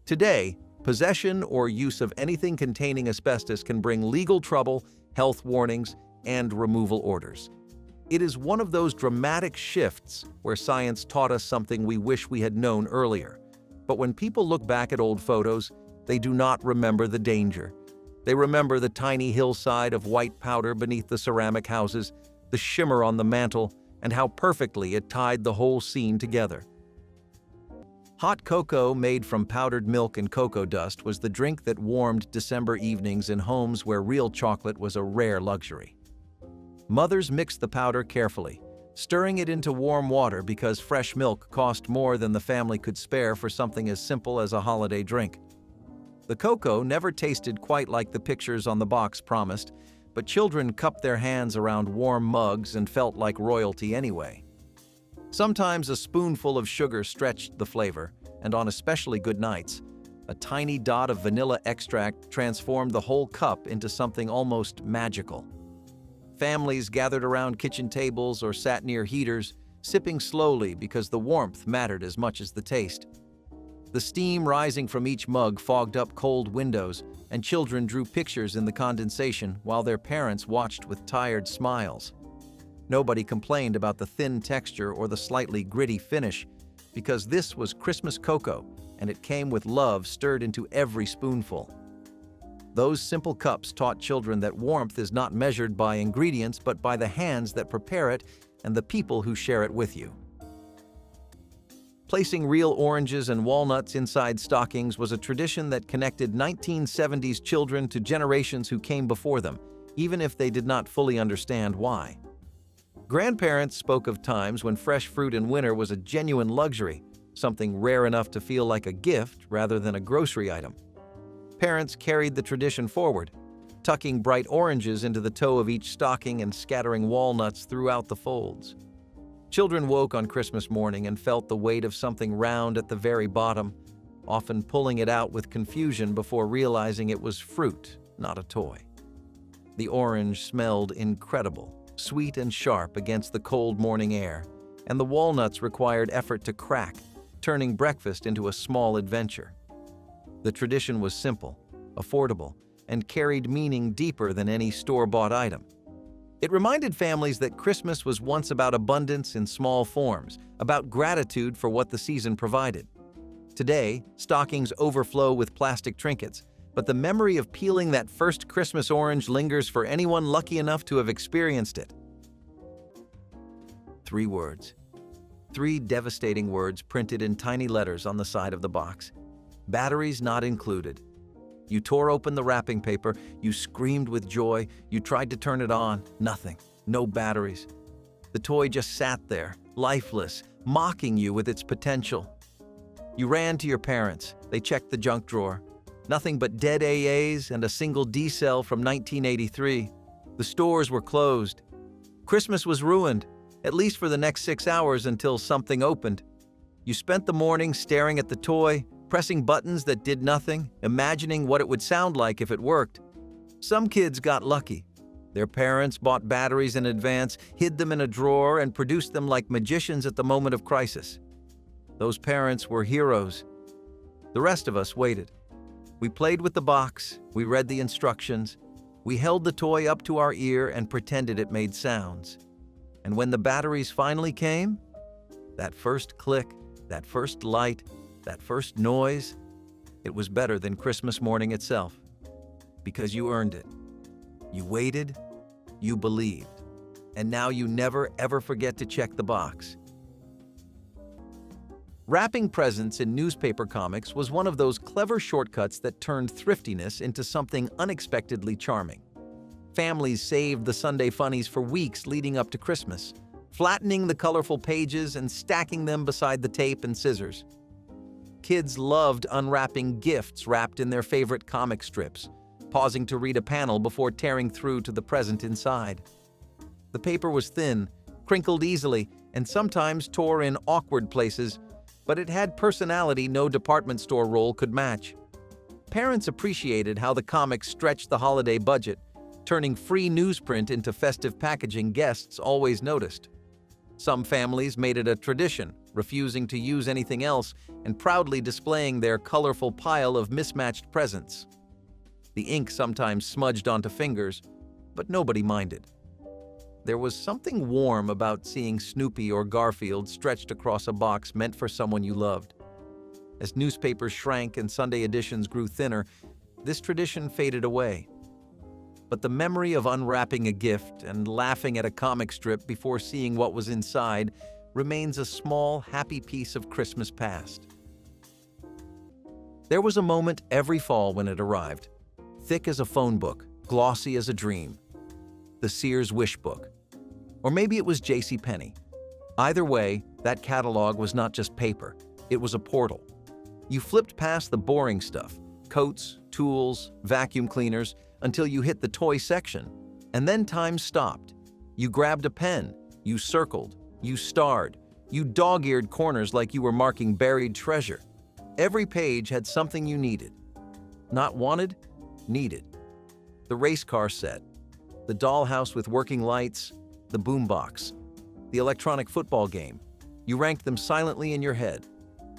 Today, possession or use of anything containing asbestos can bring legal trouble, health warnings, and removal orders. It is one of those dramatic shifts where science taught us something we wish we had known earlier. But when people look back at old photos, they do not remember the danger. They remember the tiny hillside of white powder beneath the ceramic houses, the shimmer on the mantel, and how perfectly it tied the whole scene together. Hot cocoa made from powdered milk and cocoa dust was the drink that warmed December evenings in homes where real chocolate was a rare luxury. Mothers mixed the powder carefully, stirring it into warm water because fresh milk cost more than the family could spare for something as simple as a holiday drink. The cocoa never tasted quite like the pictures on the box promised, but children cupped their hands around warm mugs and felt like royalty anyway. Sometimes a spoonful of sugar stretched the flavor, and on especially good nights, a tiny dot of vanilla extract transformed the whole cup into something almost magical. Families gathered around kitchen tables or sat near heaters, sipping slowly because the warmth mattered as much as the taste. The steam rising from each mug fogged up cold windows, and children drew pictures in the condensation while their parents watched with tired smiles. Nobody complained about the thin texture or the slightly gritty finish, because this was Christmas cocoa, and it came with love stirred into every spoonful. Those simple cups taught children that warmth is not measured by ingredients but by the hands that prepare it and the people who share it with you. Placing real oranges and walnuts inside stockings was a tradition that connected 1970s children to generations who came before them, even if they did not fully understand why. Grandparents spoke of times when fresh fruit in winter was a genuine luxury, something rare enough to feel like a gift rather than a grocery item. Parents carried the tradition forward, tucking bright oranges into the toe of each stocking and scattering walnuts throughout the folds. Children woke on Christmas morning and felt the weight of something round at the very bottom, often pulling it out with confusion before realizing it was fruit, not a toy. The orange smelled incredible, sweet and sharp against the cold morning air, and the walnuts required effort to crack, turning breakfast into a small adventure. The tradition was simple, affordable, and carried meaning deeper than any store-bought item. It reminded families that Christmas was once about abundance in small forms, about gratitude for what the season provided. Today, stockings overflow with plastic trinkets, but the memory of peeling that first Christmas orange lingers for anyone lucky enough to have experienced it. 3 words. 3 devastating words printed in tiny letters on the side of the box. Batteries not included. You tore open the wrapping paper, you screamed with joy, you tried to turn it on, nothing, no batteries. The toy just sat there, lifeless, mocking you with its potential. You ran to your parents. They checked the junk drawer. Nothing but dead AAs and a single D-cell from 1983. The stores were closed. Christmas was ruined, at least for the next 6 hours until something opened. You spent the morning staring at the toy, pressing buttons that did nothing, imagining what it would sound like if it worked. Some kids got lucky. Their parents bought batteries in advance, hid them in a drawer, and produced them like magicians at the moment of crisis. Those parents were heroes. The rest of us waited. We played with the box, we read the instructions, we held the toy up to our ear and pretended it made sounds. And when the batteries finally came, that first click, that first light, that first noise, it was better than Christmas morning itself. Because you earned it. You waited, you believed, and now you never ever forget to check the box. Wrapping presents in newspaper comics was one of those clever shortcuts that turned thriftiness into something unexpectedly charming. Families saved the Sunday funnies for weeks leading up to Christmas, flattening the colorful pages and stacking them beside the tape and scissors. Kids loved unwrapping gifts wrapped in their favorite comic strips, pausing to read a panel before tearing through to the present inside. The paper was thin, crinkled easily, and sometimes tore in awkward places, but it had personality no department store roll could match. Parents appreciated how the comics stretched the holiday budget, turning free newsprint into festive packaging guests always noticed. Some families made it a tradition, refusing to use anything else and proudly displaying their colorful pile of mismatched presents. The ink sometimes smudged onto fingers, but nobody minded. There was something warm about seeing Snoopy or Garfield stretched across a box meant for someone you loved. As newspapers shrank and Sunday editions grew thinner, this tradition faded away. But the memory of unwrapping a gift and laughing at a comic strip before seeing what was inside remains a small, happy piece of Christmas past. There was a moment every fall when it arrived. Thick as a phone book, glossy as a dream. The Sears Wish Book. Or maybe it was JCPenney. Either way, that catalog was not just paper, it was a portal. You flipped past the boring stuff, coats, tools, vacuum cleaners, until you hit the toy section. And then time stopped. You grabbed a pen, you circled, you starred, you dog-eared corners like you were marking buried treasure. Every page had something you needed. Not wanted, needed. The race car set, the dollhouse with working lights, the boombox, the electronic football game. You ranked them silently in your head.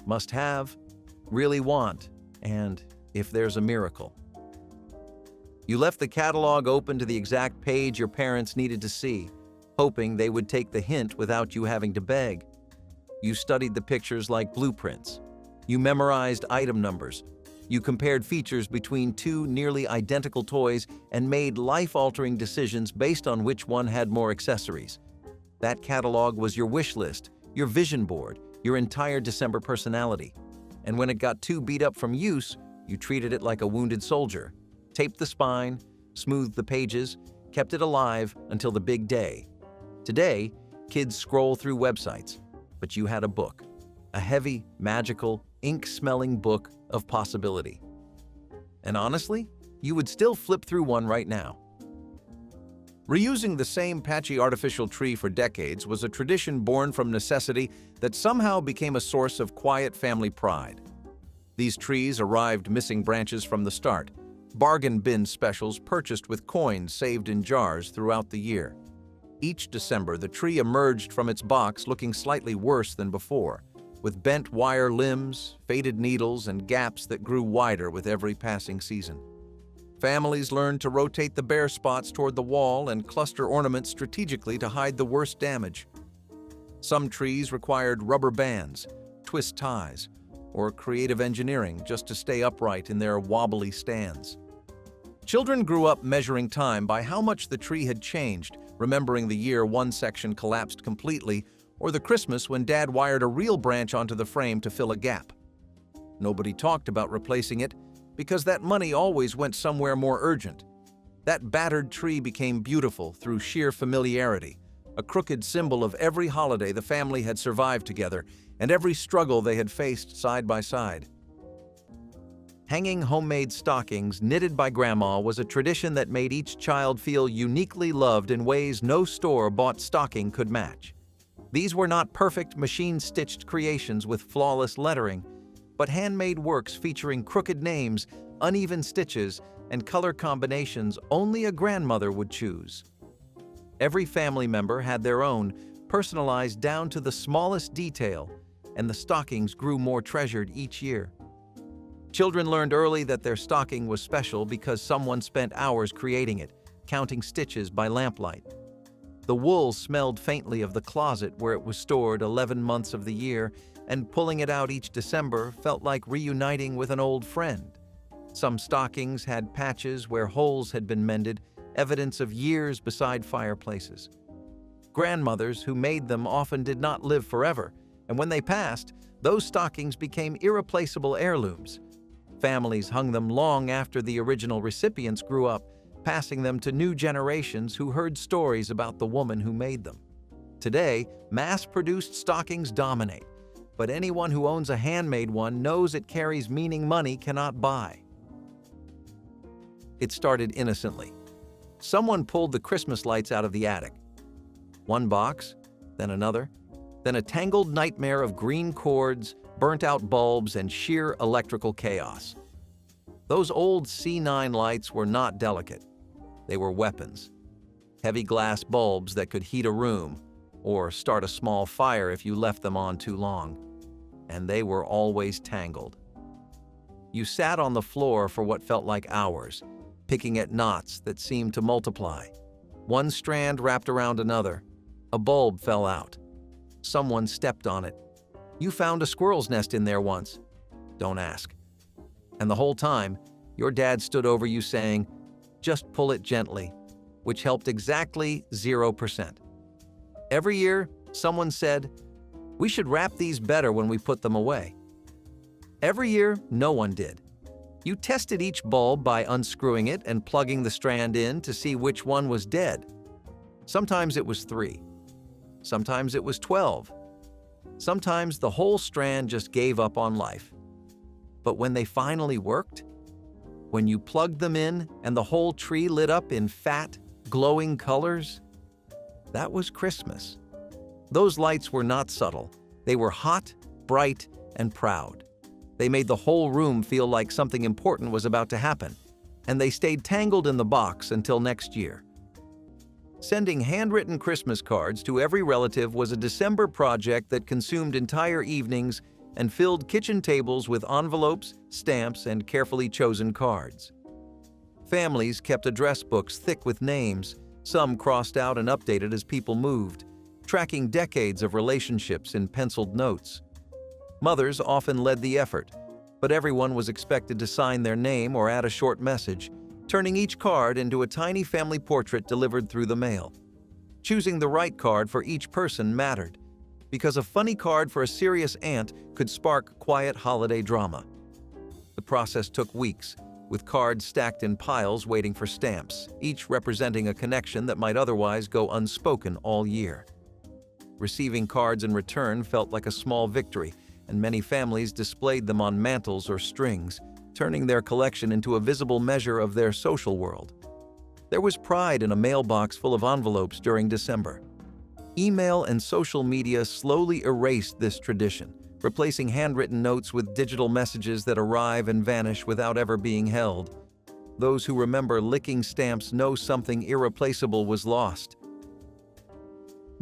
Must have, really want, and if there's a miracle. You left the catalog open to the exact page your parents needed to see, hoping they would take the hint without you having to beg. You studied the pictures like blueprints. You memorized item numbers. You compared features between two nearly identical toys and made life-altering decisions based on which one had more accessories. That catalog was your wish list, your vision board, your entire December personality. And when it got too beat up from use, you treated it like a wounded soldier. Taped the spine, smoothed the pages, kept it alive until the big day. Today, kids scroll through websites, but you had a book. A heavy, magical, ink-smelling book of possibility. And honestly, you would still flip through one right now. Reusing the same patchy artificial tree for decades was a tradition born from necessity that somehow became a source of quiet family pride. These trees arrived missing branches from the start, bargain bin specials purchased with coins saved in jars throughout the year. Each December, the tree emerged from its box looking slightly worse than before, with bent wire limbs, faded needles, and gaps that grew wider with every passing season. Families learned to rotate the bare spots toward the wall and cluster ornaments strategically to hide the worst damage. Some trees required rubber bands, twist ties, or creative engineering just to stay upright in their wobbly stands. Children grew up measuring time by how much the tree had changed, remembering the year one section collapsed completely, or the Christmas when Dad wired a real branch onto the frame to fill a gap. Nobody talked about replacing it, because that money always went somewhere more urgent. That battered tree became beautiful through sheer familiarity, a crooked symbol of every holiday the family had survived together and every struggle they had faced side by side. Hanging homemade stockings knitted by Grandma was a tradition that made each child feel uniquely loved in ways no store-bought stocking could match. These were not perfect machine-stitched creations with flawless lettering, but handmade works featuring crooked names, uneven stitches, and color combinations only a grandmother would choose. Every family member had their own, personalized down to the smallest detail, and the stockings grew more treasured each year. Children learned early that their stocking was special because someone spent hours creating it, counting stitches by lamplight. The wool smelled faintly of the closet where it was stored 11 months of the year, and pulling it out each December felt like reuniting with an old friend. Some stockings had patches where holes had been mended, evidence of years beside fireplaces. Grandmothers who made them often did not live forever, and when they passed, those stockings became irreplaceable heirlooms. Families hung them long after the original recipients grew up, passing them to new generations who heard stories about the woman who made them. Today, mass-produced stockings dominate, but anyone who owns a handmade one knows it carries meaning money cannot buy. It started innocently. Someone pulled the Christmas lights out of the attic. One box, then another, then a tangled nightmare of green cords, burnt-out bulbs, and sheer electrical chaos. Those old C9 lights were not delicate. They were weapons. Heavy glass bulbs that could heat a room or start a small fire if you left them on too long. And they were always tangled. You sat on the floor for what felt like hours, picking at knots that seemed to multiply. One strand wrapped around another. A bulb fell out. Someone stepped on it. You found a squirrel's nest in there once. Don't ask. And the whole time, your dad stood over you saying, "Just pull it gently," which helped exactly 0%. Every year, someone said, "We should wrap these better when we put them away." Every year, no one did. You tested each bulb by unscrewing it and plugging the strand in to see which one was dead. Sometimes it was 3. Sometimes it was 12. Sometimes the whole strand just gave up on life. But when they finally worked, when you plugged them in and the whole tree lit up in fat, glowing colors, that was Christmas. Those lights were not subtle. They were hot, bright, and proud. They made the whole room feel like something important was about to happen, and they stayed tangled in the box until next year. Sending handwritten Christmas cards to every relative was a December project that consumed entire evenings and filled kitchen tables with envelopes, stamps, and carefully chosen cards. Families kept address books thick with names, some crossed out and updated as people moved, tracking decades of relationships in penciled notes. Mothers often led the effort, but everyone was expected to sign their name or add a short message, turning each card into a tiny family portrait delivered through the mail. Choosing the right card for each person mattered, because a funny card for a serious aunt could spark quiet holiday drama. The process took weeks, with cards stacked in piles waiting for stamps, each representing a connection that might otherwise go unspoken all year. Receiving cards in return felt like a small victory, and many families displayed them on mantles or strings, turning their collection into a visible measure of their social world. There was pride in a mailbox full of envelopes during December. Email and social media slowly erased this tradition, replacing handwritten notes with digital messages that arrive and vanish without ever being held. Those who remember licking stamps know something irreplaceable was lost.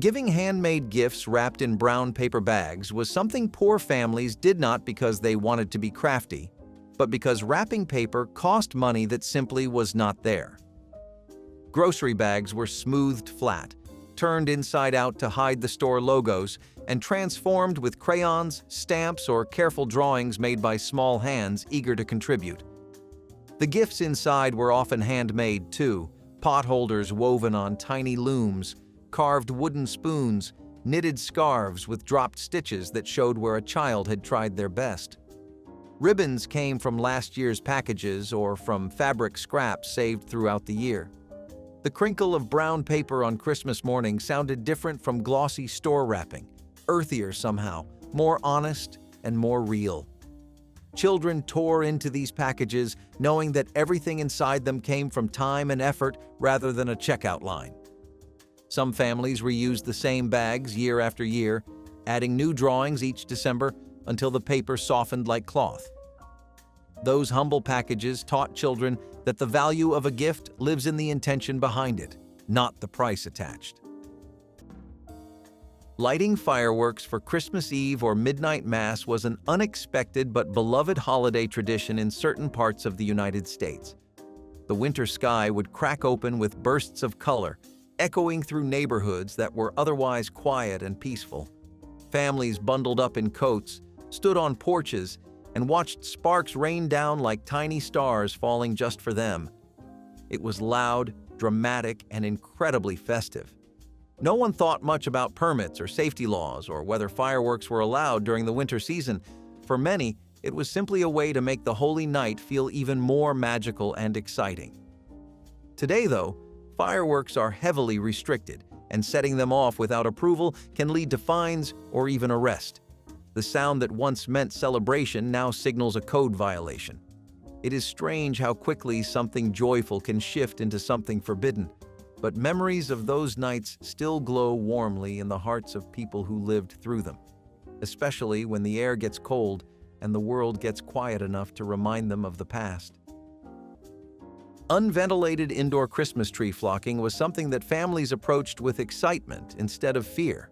Giving handmade gifts wrapped in brown paper bags was something poor families did not because they wanted to be crafty, but because wrapping paper cost money that simply was not there. Grocery bags were smoothed flat, turned inside out to hide the store logos, and transformed with crayons, stamps, or careful drawings made by small hands eager to contribute. The gifts inside were often handmade too, pot holders woven on tiny looms, carved wooden spoons, knitted scarves with dropped stitches that showed where a child had tried their best. Ribbons came from last year's packages or from fabric scraps saved throughout the year. The crinkle of brown paper on Christmas morning sounded different from glossy store wrapping, earthier somehow, more honest and more real. Children tore into these packages knowing that everything inside them came from time and effort rather than a checkout line. Some families reused the same bags year after year, adding new drawings each December until the paper softened like cloth. Those humble packages taught children that the value of a gift lives in the intention behind it, not the price attached. Lighting fireworks for Christmas Eve or midnight mass was an unexpected but beloved holiday tradition in certain parts of the United States. The winter sky would crack open with bursts of color, echoing through neighborhoods that were otherwise quiet and peaceful. Families bundled up in coats, stood on porches, and watched sparks rain down like tiny stars falling just for them. It was loud, dramatic, and incredibly festive. No one thought much about permits or safety laws or whether fireworks were allowed during the winter season. For many, it was simply a way to make the holy night feel even more magical and exciting. Today, though, fireworks are heavily restricted, and setting them off without approval can lead to fines or even arrest. The sound that once meant celebration now signals a code violation. It is strange how quickly something joyful can shift into something forbidden, but memories of those nights still glow warmly in the hearts of people who lived through them, especially when the air gets cold and the world gets quiet enough to remind them of the past. Unventilated indoor Christmas tree flocking was something that families approached with excitement instead of fear.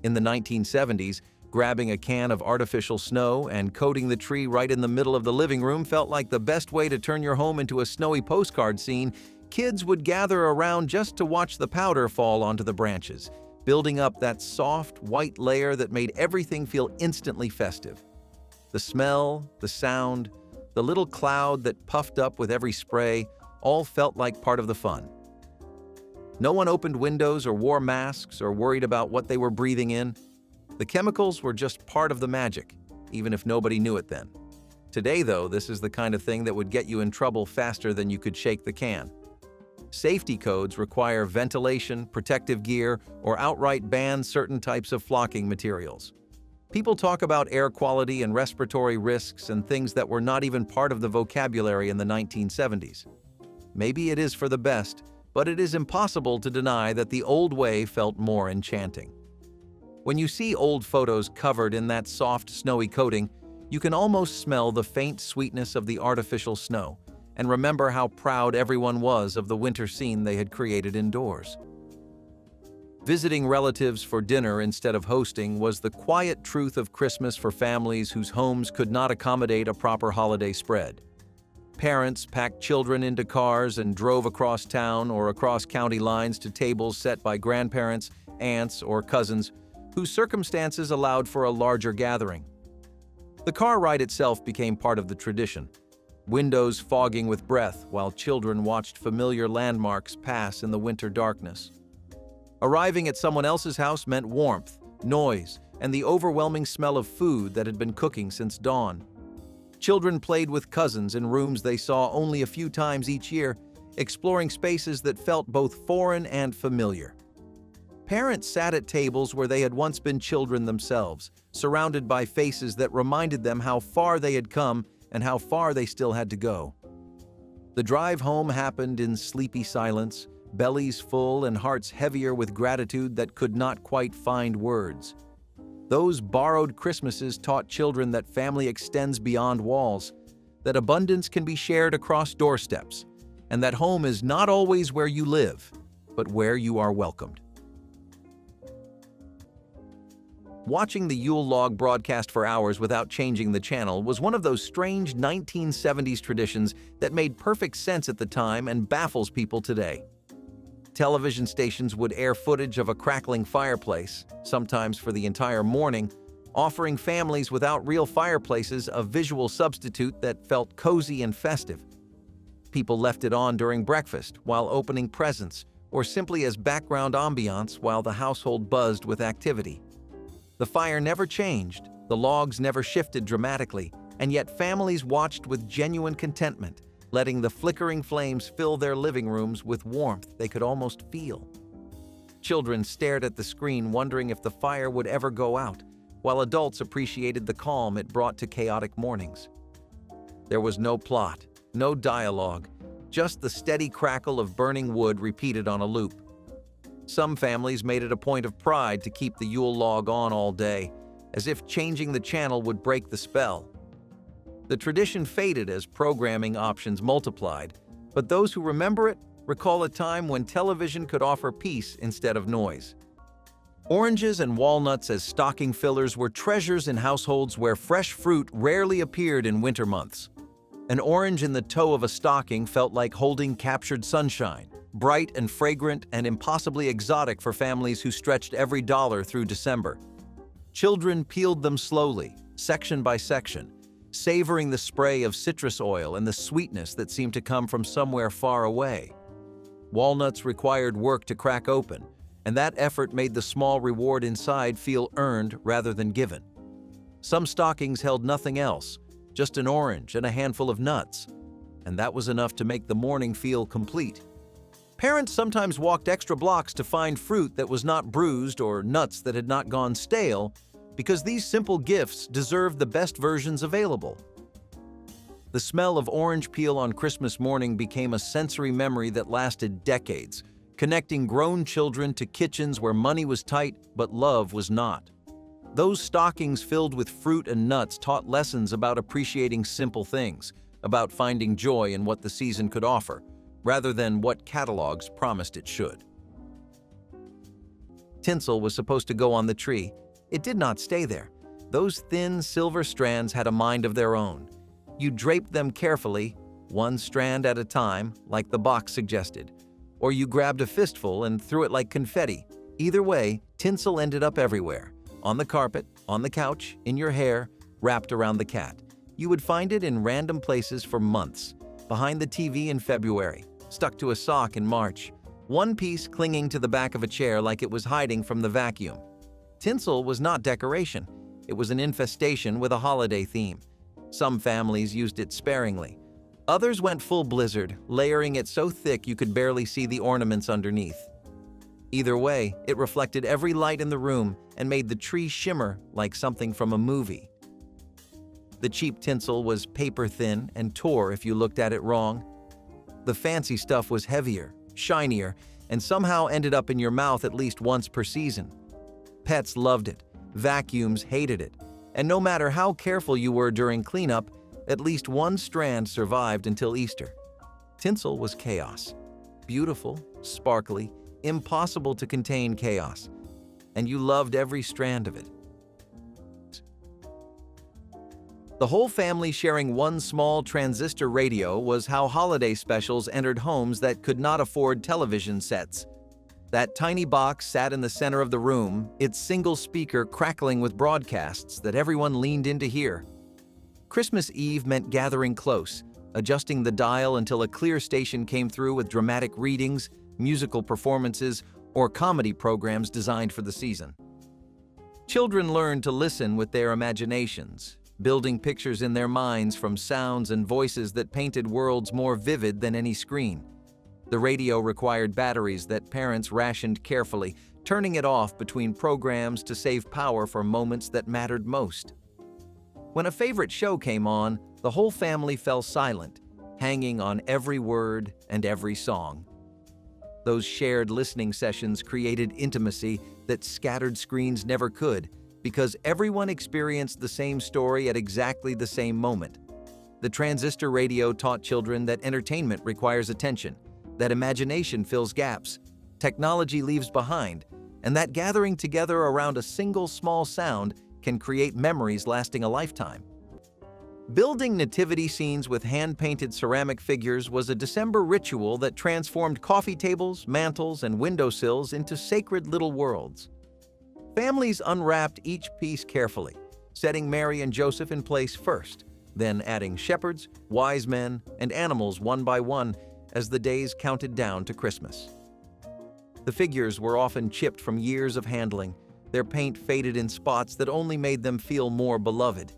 In the 1970s, grabbing a can of artificial snow and coating the tree right in the middle of the living room felt like the best way to turn your home into a snowy postcard scene. Kids would gather around just to watch the powder fall onto the branches, building up that soft, white layer that made everything feel instantly festive. The smell, the sound, the little cloud that puffed up with every spray all felt like part of the fun. No one opened windows or wore masks or worried about what they were breathing in. The chemicals were just part of the magic, even if nobody knew it then. Today, though, this is the kind of thing that would get you in trouble faster than you could shake the can. Safety codes require ventilation, protective gear, or outright ban certain types of flocking materials. People talk about air quality and respiratory risks and things that were not even part of the vocabulary in the 1970s. Maybe it is for the best, but it is impossible to deny that the old way felt more enchanting. When you see old photos covered in that soft, snowy coating, you can almost smell the faint sweetness of the artificial snow and remember how proud everyone was of the winter scene they had created indoors. Visiting relatives for dinner instead of hosting was the quiet truth of Christmas for families whose homes could not accommodate a proper holiday spread. Parents packed children into cars and drove across town or across county lines to tables set by grandparents, aunts, or cousins whose circumstances allowed for a larger gathering. The car ride itself became part of the tradition, windows fogging with breath while children watched familiar landmarks pass in the winter darkness. Arriving at someone else's house meant warmth, noise, and the overwhelming smell of food that had been cooking since dawn. Children played with cousins in rooms they saw only a few times each year, exploring spaces that felt both foreign and familiar. Parents sat at tables where they had once been children themselves, surrounded by faces that reminded them how far they had come and how far they still had to go. The drive home happened in sleepy silence, bellies full and hearts heavier with gratitude that could not quite find words. Those borrowed Christmases taught children that family extends beyond walls, that abundance can be shared across doorsteps, and that home is not always where you live, but where you are welcomed. Watching the Yule log broadcast for hours without changing the channel was one of those strange 1970s traditions that made perfect sense at the time and baffles people today. Television stations would air footage of a crackling fireplace, sometimes for the entire morning, offering families without real fireplaces a visual substitute that felt cozy and festive. People left it on during breakfast, while opening presents, or simply as background ambiance while the household buzzed with activity. The fire never changed, the logs never shifted dramatically, and yet families watched with genuine contentment, letting the flickering flames fill their living rooms with warmth they could almost feel. Children stared at the screen wondering if the fire would ever go out, while adults appreciated the calm it brought to chaotic mornings. There was no plot, no dialogue, just the steady crackle of burning wood repeated on a loop. Some families made it a point of pride to keep the Yule log on all day, as if changing the channel would break the spell. The tradition faded as programming options multiplied, but those who remember it recall a time when television could offer peace instead of noise. Oranges and walnuts as stocking fillers were treasures in households where fresh fruit rarely appeared in winter months. An orange in the toe of a stocking felt like holding captured sunshine, bright and fragrant and impossibly exotic for families who stretched every dollar through December. Children peeled them slowly, section by section, savoring the spray of citrus oil and the sweetness that seemed to come from somewhere far away. Walnuts required work to crack open, and that effort made the small reward inside feel earned rather than given. Some stockings held nothing else, just an orange and a handful of nuts, and that was enough to make the morning feel complete. Parents sometimes walked extra blocks to find fruit that was not bruised or nuts that had not gone stale, because these simple gifts deserved the best versions available. The smell of orange peel on Christmas morning became a sensory memory that lasted decades, connecting grown children to kitchens where money was tight but love was not. Those stockings filled with fruit and nuts taught lessons about appreciating simple things, about finding joy in what the season could offer, rather than what catalogs promised it should. Tinsel was supposed to go on the tree. It did not stay there. Those thin silver strands had a mind of their own. You draped them carefully, one strand at a time, like the box suggested, or you grabbed a fistful and threw it like confetti. Either way, tinsel ended up everywhere, on the carpet, on the couch, in your hair, wrapped around the cat. You would find it in random places for months, behind the TV in February, stuck to a sock in March, one piece clinging to the back of a chair like it was hiding from the vacuum. Tinsel was not decoration. It was an infestation with a holiday theme. Some families used it sparingly. Others went full blizzard, layering it so thick you could barely see the ornaments underneath. Either way, it reflected every light in the room and made the tree shimmer like something from a movie. The cheap tinsel was paper-thin and tore if you looked at it wrong. The fancy stuff was heavier, shinier, and somehow ended up in your mouth at least once per season. Pets loved it, vacuums hated it, and no matter how careful you were during cleanup, at least one strand survived until Easter. Tinsel was chaos. Beautiful, sparkly, impossible to contain chaos, and you loved every strand of it. The whole family sharing one small transistor radio was how holiday specials entered homes that could not afford television sets. That tiny box sat in the center of the room, its single speaker crackling with broadcasts that everyone leaned in to hear. Christmas Eve meant gathering close, adjusting the dial until a clear station came through with dramatic readings, musical performances, or comedy programs designed for the season. Children learned to listen with their imaginations, building pictures in their minds from sounds and voices that painted worlds more vivid than any screen. The radio required batteries that parents rationed carefully, turning it off between programs to save power for moments that mattered most. When a favorite show came on, the whole family fell silent, hanging on every word and every song. Those shared listening sessions created intimacy that scattered screens never could, because everyone experienced the same story at exactly the same moment. The transistor radio taught children that entertainment requires attention, that imagination fills gaps, technology leaves behind, and that gathering together around a single small sound can create memories lasting a lifetime. Building nativity scenes with hand-painted ceramic figures was a December ritual that transformed coffee tables, mantels, and windowsills into sacred little worlds. Families unwrapped each piece carefully, setting Mary and Joseph in place first, then adding shepherds, wise men, and animals one by one as the days counted down to Christmas. The figures were often chipped from years of handling, their paint faded in spots that only made them feel more beloved.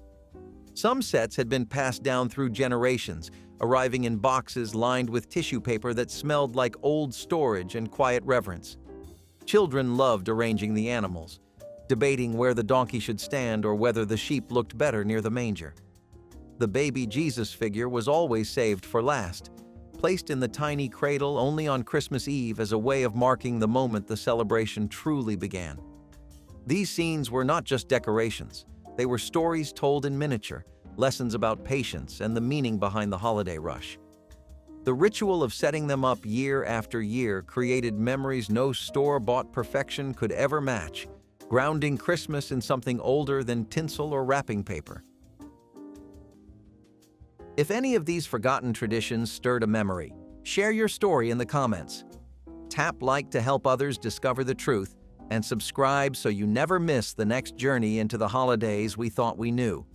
Some sets had been passed down through generations, arriving in boxes lined with tissue paper that smelled like old storage and quiet reverence. Children loved arranging the animals, debating where the donkey should stand or whether the sheep looked better near the manger. The baby Jesus figure was always saved for last, placed in the tiny cradle only on Christmas Eve as a way of marking the moment the celebration truly began. These scenes were not just decorations, they were stories told in miniature, lessons about patience and the meaning behind the holiday rush. The ritual of setting them up year after year created memories no store-bought perfection could ever match, grounding Christmas in something older than tinsel or wrapping paper. If any of these forgotten traditions stirred a memory, share your story in the comments. Tap like to help others discover the truth, and subscribe so you never miss the next journey into the holidays we thought we knew.